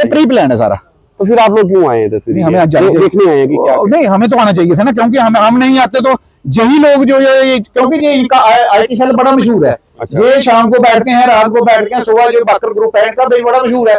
Pre plan है सारा। तो फिर आप लोग क्यों आए थे? फिर हमें देखने आए कि क्या? नहीं, हमें तो आना चाहिए था ना, क्योंकि हम नहीं आते तो यही लोग जो ये क्योंकि ये इनका IT सेल बड़ा मशहूर है। अच्छा। ये शाम को बैठते हैं, रात को बैठते हैं, सुबह जो बाकर ग्रुप का भी बड़ा मशहूर है।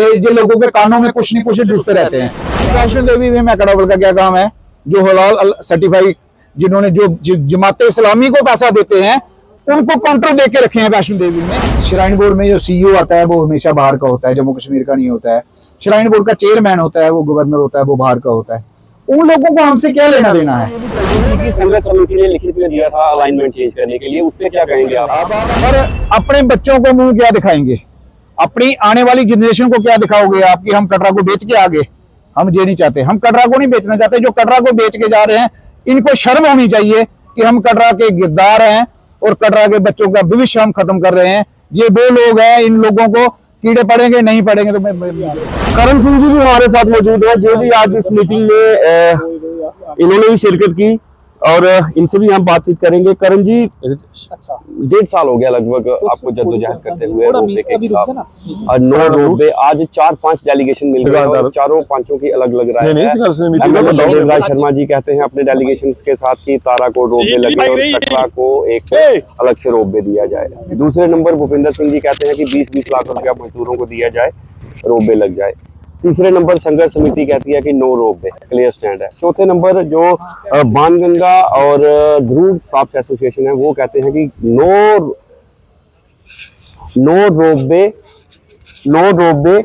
ये लोगों के कानों में कुछ नहीं कुछ डूबते रहते हैं। वैष्णो देवी में मैकडावल का क्या काम है? जो हलाल सर्टिफाइड, जिन्होंने जो जमात इस्लामी को पैसा देते हैं, उनको काउंटर दे के रखे हैं वैष्णो देवी में। श्राइन बोर्ड में जो CEO आता है वो हमेशा बाहर का होता है, जम्मू कश्मीर का नहीं होता है। श्राइन बोर्ड का चेयरमैन होता है, वो गवर्नर होता है, वो बाहर का होता है। उन लोगों को हमसे क्या लेना देना है? संघर्ष समिति ने लिखित में दिया था अलाइनमेंट चेंज करने के लिए, उस पर क्या कहेंगे आप? और अपने बच्चों को मुंह क्या दिखाएंगे? अपनी आने वाली जनरेशन को क्या दिखाओगे आप कि हम कटरा को बेच के आगे? हम ये नहीं चाहते, हम कटरा को नहीं बेचना चाहते। जो कटरा को बेच के जा रहे हैं, इनको शर्म होनी चाहिए कि हम कटरा के गिरदार हैं और कटरा के बच्चों का भविष्य हम खत्म कर रहे हैं। ये वो लोग हैं, इन लोगों को कीड़े पड़ेंगे नहीं पड़ेंगे तो करण सिंह जी भी हमारे साथ मौजूद है, जो भी आज इस मीटिंग में इन्होंने भी शिरकत की और इनसे भी हम बातचीत करेंगे। करण जी, 1.5 साल हो गया लगभग आपको जद्दोजहद करते हुए रोपवे के खिलाफ। और नो रोपवे आज 4-5 डेलीगेशन मिल गए और चारों पांचों की अलग अलग राय है। राय शर्मा जी कहते हैं अपने डेलीगेशन के साथ कि ताराकोट रोपवे लगे और कटरा को एक अलग से रोपवे दिया जाए। दूसरे नंबर भूपिंदर सिंह जी कहते हैं कि 20-20 लाख रुपया मजदूरों को दिया जाए, रोपवे लग जाए। तीसरे नंबर संघर्ष समिति कहती है कि नो रोपवे, क्लियर स्टैंड है। चौथे नंबर जो बाणगंगा और ध्रुव साफ्ट एसोसिएशन है वो कहते हैं कि नो रोपवे,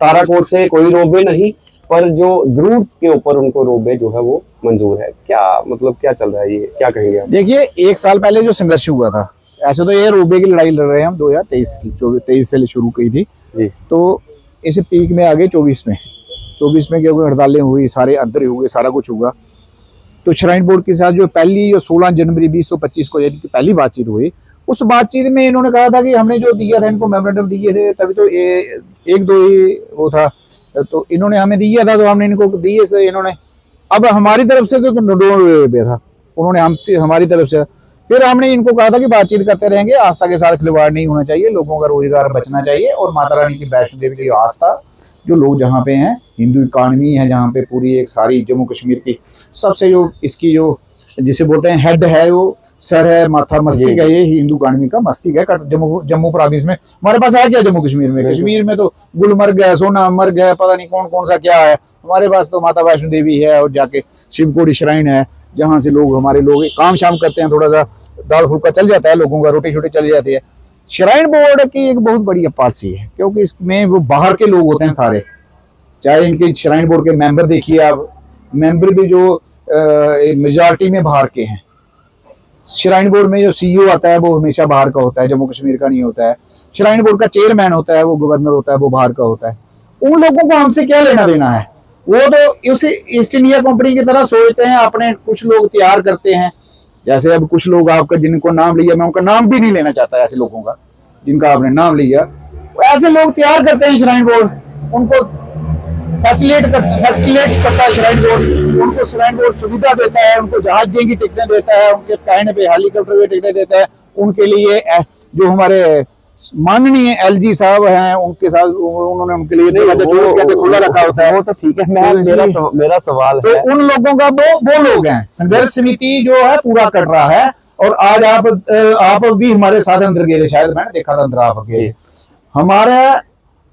ताराकोट से कोई रोपवे नहीं, पर जो ध्रुव के ऊपर उनको रोपवे जो है वो मंजूर है। क्या मतलब क्या चल रहा है, ये क्या कहेंगे आप? देखिए, 1 साल पहले जो संघर्ष हुआ था, ऐसे तो ये रोपवे की लड़ाई लड़ रहे हैं हम 2023 से शुरू की थी जी। तो इसे पीक में आ गए 24 में क्योंकि हड़तालें हुई, सारे अंतर हुए, सारा कुछ हुआ। तो श्राइन बोर्ड के साथ जो 16 जनवरी 2025 को यानी कि पहली बातचीत हुई, उस बातचीत में इन्होंने कहा था कि हमने जो दिया था, इनको मेमोरेंडम दिए थे, तभी तो 1-2 ही वो था, तो इन्होंने हमें दिया था तो हमने इनको दिए से इन्होंने। अब हमारी तरफ से तो था, उन्होंने हमारी तरफ से फिर हमने इनको कहा था कि बातचीत करते रहेंगे, आस्था के साथ खिलवाड़ नहीं होना चाहिए, लोगों का रोजगार बचना चाहिए और माता रानी की वैष्णो देवी की आस्था, जो लोग जहाँ पे हैं, हिंदू इकॉनमी है जहाँ पे पूरी एक सारी जम्मू कश्मीर की सबसे जो इसकी जो जिसे बोलते हैं हेड है, वो सर है, माथा मस्तिष्क है, ये हिंदू इकॉनमी का मस्तिष्क है जम्मू प्रोविंस में। हमारे पास है क्या जम्मू कश्मीर में? कश्मीर में तो गुलमर्ग है, सोनामर्ग है, पता नहीं कौन कौन सा क्या है। हमारे पास तो माता वैष्णो देवी है और जाके शिवकोटी श्राइन है, जहाँ से हमारे लोग काम शाम करते हैं, थोड़ा सा दाल फुल्का चल जाता है, लोगों का रोटी छोटी चल जाती है। श्राइन बोर्ड की एक बहुत बड़ी पॉलिसी है, क्योंकि इसमें वो बाहर के लोग होते हैं सारे, चाहे इनके श्राइन बोर्ड के मेंबर देखिए आप, मेंबर भी जो मेजॉरिटी में बाहर के हैं। श्राइन बोर्ड में जो CEO आता है वो हमेशा बाहर का होता है, जम्मू कश्मीर का नहीं होता है। श्राइन बोर्ड का चेयरमैन होता है, वो गवर्नर होता है, वो बाहर का होता है। उन लोगों को हमसे क्या लेना देना है? वो तो उस ईस्ट इंडिया कंपनी की तरह सोचते हैं, अपने कुछ लोग तैयार करते हैं। जैसे अब कुछ लोग आपका जिनको नाम लिया, मैं उनका नाम भी नहीं लेना चाहता, ऐसे लोगों का जिनका आपने नाम लिया, ऐसे लोग तैयार करते हैं श्राइन बोर्ड, उनको फैसिलिटेट करता है श्राइन बोर्ड, उनको श्राइन बोर्ड सुविधा देता है, उनको जहाज की टिकटें देता है, उनके कहने पे हेलीकॉप्टर की टिकटें देता है। उनके लिए जो हमारे माननीय LG साहब हैं, उनके साथ उन्होंने उनके लिए खुला रखा होता है। वो तो ठीक है, मेरा सवाल तो उन लोगों का वो लोग हैं। संघर्ष समिति जो है पूरा कर रहा है। और आज आप भी हमारे साथ अंदर गए, शायद मैंने देखा था अंदर आप गए। हमारे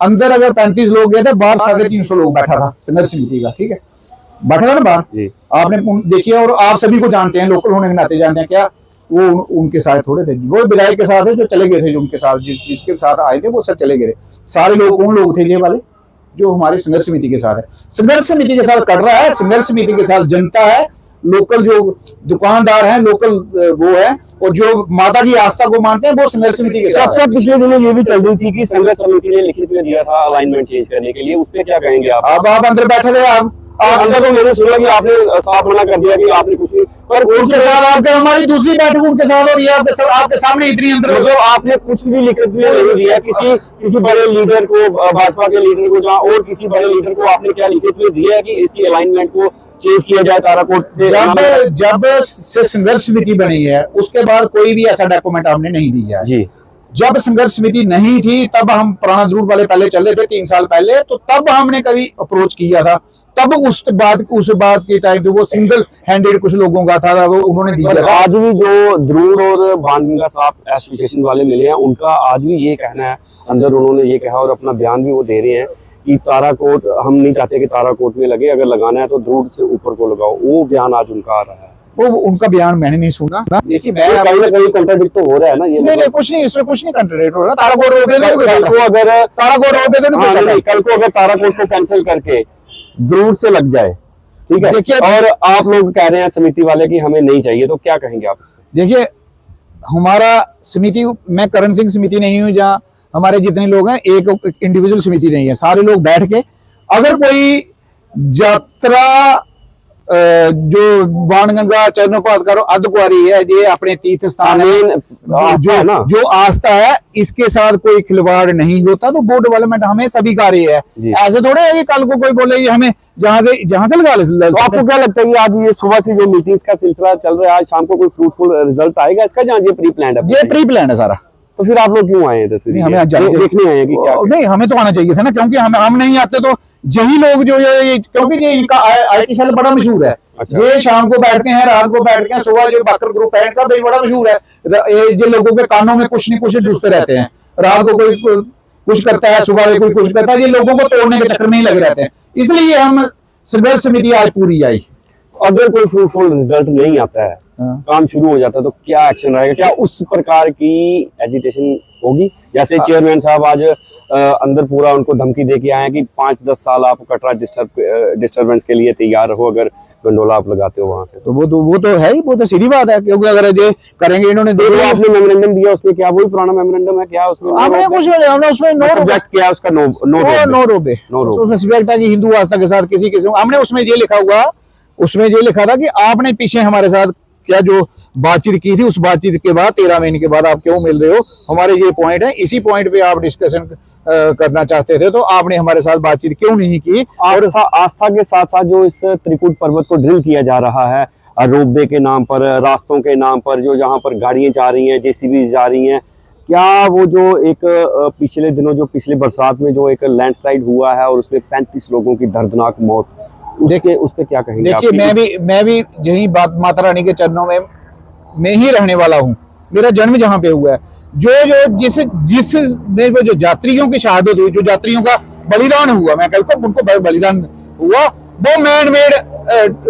अंदर अगर 35 लोग गए थे, बाहर 350 लोग बैठा था संघर्ष समिति का, ठीक है, बैठा था ना बाहर, आपने देखिए। और आप सभी को जानते हैं, लोकल होने के नाते जानते हैं। क्या वो उनके साथ थोड़े थे, वो विधायक के साथ है जो चले गए थे, जो उनके साथ जिसके साथ आए थे वो सब चले गए थे। सारे लोग कौन लोग थे ये वाले जो हमारे संघर्ष समिति के साथ है? संघर्ष समिति के साथ कर रहा है, संघर्ष समिति के साथ जनता है, लोकल जो दुकानदार हैं, लोकल वो है, और जो माता की आस्था को मानते हैं वो संघर्ष समिति के साथ। पिछले दिनों ये भी चल रही थी कि संघर्ष समिति ने लिखित में दिया था अलाइनमेंट चेंज करने के लिए, उस पर क्या कहेंगे आप? अब आप अंदर बैठे थे, आप अंदर तो मैंने सुना कि आपने साफ मना कर दिया कि आपने कुछ नहीं, पर उनके साथ आपके हमारी दूसरी बैठक उनके साथ, और ये आपके सामने इतनी अंदर मतलब आपने कुछ भी लिखित में नहीं दिया किसी बड़े लीडर को, भाजपा के लीडर को जहाँ, और किसी बड़े लीडर को आपने क्या लिखित में दिया है कि इसकी अलाइनमेंट को चेंज किया जाए ताराकोट से? जब से संघर्ष समिति बनी है उसके बाद कोई भी ऐसा डॉक्यूमेंट हमने नहीं दिया जी। जब संघर्ष समिति नहीं थी तब हम पुराना रूट वाले पहले चल रहे थे 3 साल पहले, तो तब हमने कभी अप्रोच किया था, तब उस बात के टाइम पे वो सिंगल हैंडेड कुछ लोगों का था वो उन्होंने दिया था। आज भी जो ध्रुव और बाणगंगा साहब एसोसिएशन वाले मिले हैं, उनका आज भी ये कहना है, अंदर उन्होंने ये कहा और अपना बयान भी वो दे रहे हैं कि ताराकोट हम नहीं चाहते कि ताराकोट में लगे, अगर लगाना है तो ध्रुव से ऊपर को लगाओ। वो बयान आज उनका आ रहा है। वो उनका बयान मैंने नहीं सुना। देखिए मैं कहीं ना कहीं कंट्राडिक्ट तो हो रहा है ना ये। नहीं कुछ नहीं, इसमें कुछ नहीं कंट्राडिक्ट हो रहा। ताराकोट रोड पे कल को अगर कल को अगर ताराकोट को कैंसिल करके ध्रुव से लग जाए, ठीक है, देखिए और आप लोग कह रहे हैं समिति वाले कि हमें नहीं चाहिए, तो क्या कहेंगे आप इसमें? देखिए हमारा समिति, मैं करण सिंह समिति नहीं हूँ जहाँ हमारे जितने लोग हैं, एक इंडिविजुअल समिति नहीं है, सारे लोग बैठ के अगर कोई यात्रा जो बाणगंगा चरणोपात करो अर्धकुंवारी है, ये अपने तीर्थ स्थान है, जो आस्था है, इसके साथ कोई खिलवाड़ नहीं होता तो बोर्ड डेवलपमेंट हमें सभी कार्य है। ऐसे थोड़े है कि कल को कोई बोले ये हमें जहां से लगा ले। तो आपको क्या लगता है कि आज ये सुबह से जो मीटिंग्स का सिलसिला चल रहा है, आज शाम को कोई फ्रूटफुल रिजल्ट आएगा इसका, जहाँ ये प्री प्लान है? ये प्री प्लान है सारा। तो फिर आप लोग क्यों आए थे? फिर हमें देखने आए कि क्या? नहीं, हमें तो आना चाहिए था ना, क्योंकि हम नहीं आते तो यही लोग जो ये, क्योंकि ये इनका IT सेल बड़ा मशहूर है। अच्छा। ये शाम को बैठते हैं, रात को बैठते हैं, सुबह जो बाकर ग्रुप है इनका बड़ा मशहूर है। ये लोगों के कानों में कुछ नहीं कुछ घुसते रहते हैं, रात को कोई कुछ करता है, सुबह कोई कुछ करता है, ये लोगों को तोड़ने के चक्कर में ही लगे रहते हैं। इसलिए हम संघर्ष समिति आज पूरी आई। अगर कोई फ्रूटफुल रिजल्ट नहीं आता है, काम शुरू हो जाता है, तो क्या एक्शन रहेगा? क्या उस प्रकार की एजिटेशन होगी? जैसे चेयरमैन साहब आज अंदर पूरा उनको धमकी दे के आए हैं कि 5-10 साल आप कटरा डिस्टर्बेंस के लिए तैयार रहो अगर गंडोला आप लगाते हो वहां से। तो वो तो है ही, वो तो सीधी बात है, क्योंकि अगर ये करेंगे इन्होंने आपने मेमोरेंडम दिया, उसमें क्या वही पुराना मेमोरेंडम है क्या? उसमें आपने कुछ हमने उसमें नो सब्जेक्ट किया उसका, नो रोबे उसमें सब्जेक्ट है कि हिंदू आस्था के साथ किसी हमने उसमें ये लिखा हुआ, उसमें ये लिखा था कि आपने पीछे हमारे साथ क्या जो बातचीत की थी, उस बातचीत के बाद 13 महीने के बाद आप क्यों मिल रहे हो, हमारे ये पॉइंट है, इसी पॉइंट पे आप डिस्कशन करना चाहते थे, तो आपने हमारे साथ बातचीत क्यों नहीं की? और आस्था के साथ साथ जो इस त्रिकुट पर्वत को ड्रिल किया जा रहा है रोपवे के नाम पर, रास्तों के नाम पर, जो जहाँ पर गाड़ियां जा रही हैं, JCB जा रही हैं, क्या वो जो एक पिछले दिनों जो पिछले बरसात में जो एक लैंडस्लाइड हुआ है और उसमें 35 लोगों की दर्दनाक मौत, देखिए उस पे क्या कहेंगे? देखिए मैं भी यही बात माता रानी के चरणों में ही रहने वाला हूँ, मेरा जन्म जहाँ पे हुआ है। जिस जो यात्रियों की शहादत हुई, जो यात्रियों का बलिदान हुआ, मैं कहता हूँ उनको बलिदान हुआ, वो मैन मेड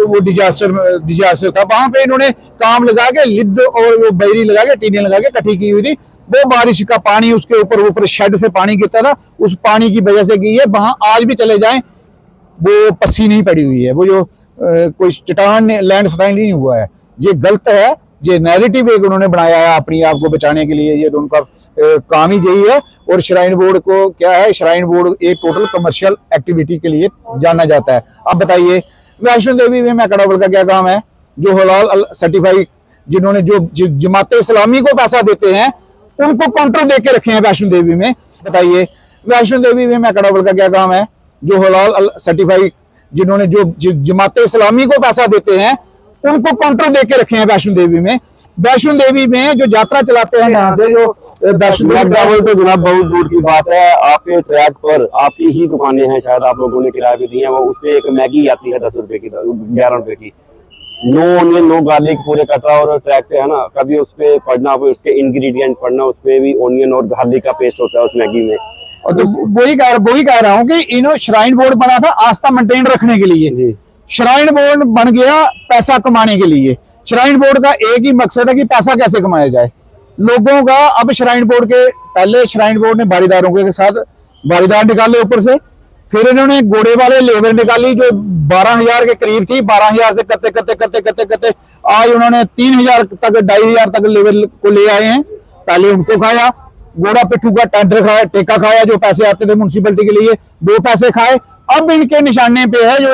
वो डिजास्टर था। वहां पे इन्होंने काम लगा के लिद और वो बैरी लगा के टीने लगा के इकट्ठी की हुई थी। वो बारिश का पानी उसके ऊपर शेड से पानी गिरता था, उस पानी की वजह से की है। वहां आज भी चले जाएं वो पस्सी नहीं पड़ी हुई है, वो जो कोई चट्टान लैंडस्लाइड नहीं हुआ है। ये गलत है, ये नैरेटिव एक उन्होंने बनाया है अपनी आप को बचाने के लिए, ये तो उनका काम ही यही है। और श्राइन बोर्ड को क्या है, श्राइन बोर्ड एक टोटल कमर्शियल एक्टिविटी के लिए जाना जाता है। अब बताइए वैष्णो देवी में मैकडावल का क्या काम है? जो हलाल सर्टिफाइड, जिन्होंने जो जमात इस्लामी को पैसा देते हैं, उनको काउंटर दे के रखे हैं वैष्णो देवी में। बताइए वैष्णो देवी में मैकडावल का क्या काम है? जो हलाल सर्टिफाइड, जिन्होंने जो जमात इस्लामी को पैसा देते हैं, उनको काउंटर दे के रखे हैं वैष्णो देवी में। वैष्णो देवी में जो यात्रा चलाते हैं यहाँ से, जो वैष्णो देवी तो जनाब बहुत दूर की बात है। आपके ट्रैक पर आपकी ही दुकानें हैं, शायद आप लोगों ने किराए पे दी है, वो उसमें एक मैगी आती है 10 रुपए की, 11 रुपए की, नो ऑनियन नो गार्लिक पूरे कटरा और ट्रैक पे है ना। कभी उस पे पढ़ना, उसके इंग्रेडिएंट पढ़ना, उसमें भी ऑनियन और गार्लिक का पेस्ट होता है उस मैगी में। और तो वही कह रहा हूँ कि इन्होंने श्राइन बोर्ड बना था आस्था मेंटेन रखने के लिए, श्राइन बोर्ड बन गया पैसा कमाने के लिए। श्राइन बोर्ड का एक ही मकसद है कि पैसा कैसे कमाया जाए लोगों का। अब श्राइन बोर्ड के पहले श्राइन बोर्ड ने बारीदारों के साथ बारीदार निकाले ऊपर से, फिर इन्होंने घोड़े वाले लेबर निकाली जो 12,000 के करीब थी। 12,000 से करते आज उन्होंने 3,000 तक 2,500 तक लेबर को ले आए हैं। पहले उनको खाया, घोड़ा पिट्ठू का टेंडर खाया, टेका खाया, जो पैसे आते थे म्युनिसिपैलिटी के लिए वो पैसे खाए। अब इनके निशाने पे है जो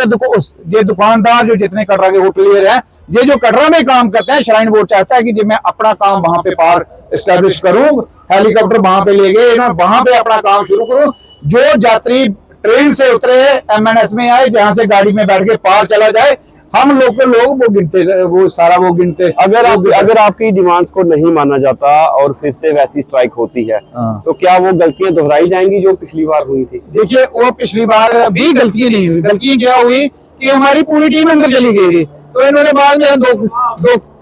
ये दुकानदार जो जितने कटरा के होटलियर हैं, ये जो कटरा में काम करते हैं, श्राइन बोर्ड चाहता है कि मैं अपना काम वहां पे पार्क एस्टेब्लिश करूं, हेलीकॉप्टर वहां पे ले गए, वहां पे अपना काम शुरू करूं। जो यात्री ट्रेन से उतरे MNS में आए, जहां से गाड़ी में बैठ के पार चला जाए, हम लोकल लोग वो गिनते, वो सारा वो गिनते। अगर आपकी डिमांड्स को नहीं माना जाता और फिर से वैसी स्ट्राइक होती है, हाँ। तो क्या वो गलतियां दोहराई जाएंगी जो पिछली बार हुई थी? देखिए वो पिछली बार भी गलती नहीं हुई। गलती क्या हुई कि हमारी पूरी टीम अंदर चली गई थी, तो इन्होंने बाद में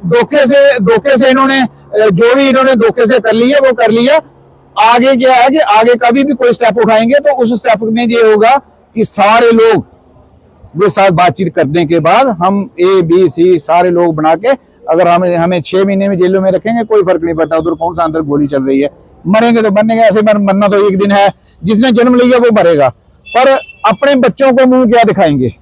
धोखे से इन्होंने जो भी इन्होंने धोखे से कर लिया वो कर लिया। आगे क्या है कि आगे कभी भी कोई स्टेप उठाएंगे तो उस स्टेप में ये होगा कि सारे लोग के साथ बातचीत करने के बाद हम ABC सारे लोग बना के, अगर हमें 6 महीने में जेलों में रखेंगे कोई फर्क नहीं पड़ता, उधर कौन सा अंदर गोली चल रही है। मरेंगे तो मरेंगे, ऐसे मरना तो एक दिन है, जिसने जन्म लिया वो मरेगा। पर अपने बच्चों को मुंह क्या दिखाएंगे,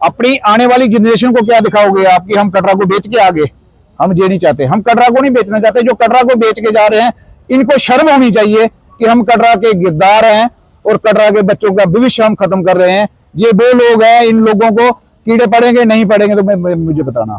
अपनी आने वाली जनरेशन को क्या दिखाओगे आप कि हम कटरा को बेच के आगे? हम ये नहीं चाहते, हम कटरा को नहीं बेचना चाहते। जो कटरा को बेच के जा रहे हैं इनको शर्म होनी चाहिए कि हम कटरा के गिरदार हैं और कटरा के बच्चों का भविष्य हम खत्म कर रहे हैं। ये वो लोग हैं, इन लोगों को कीड़े पड़ेंगे नहीं पड़ेंगे तो मुझे बताना।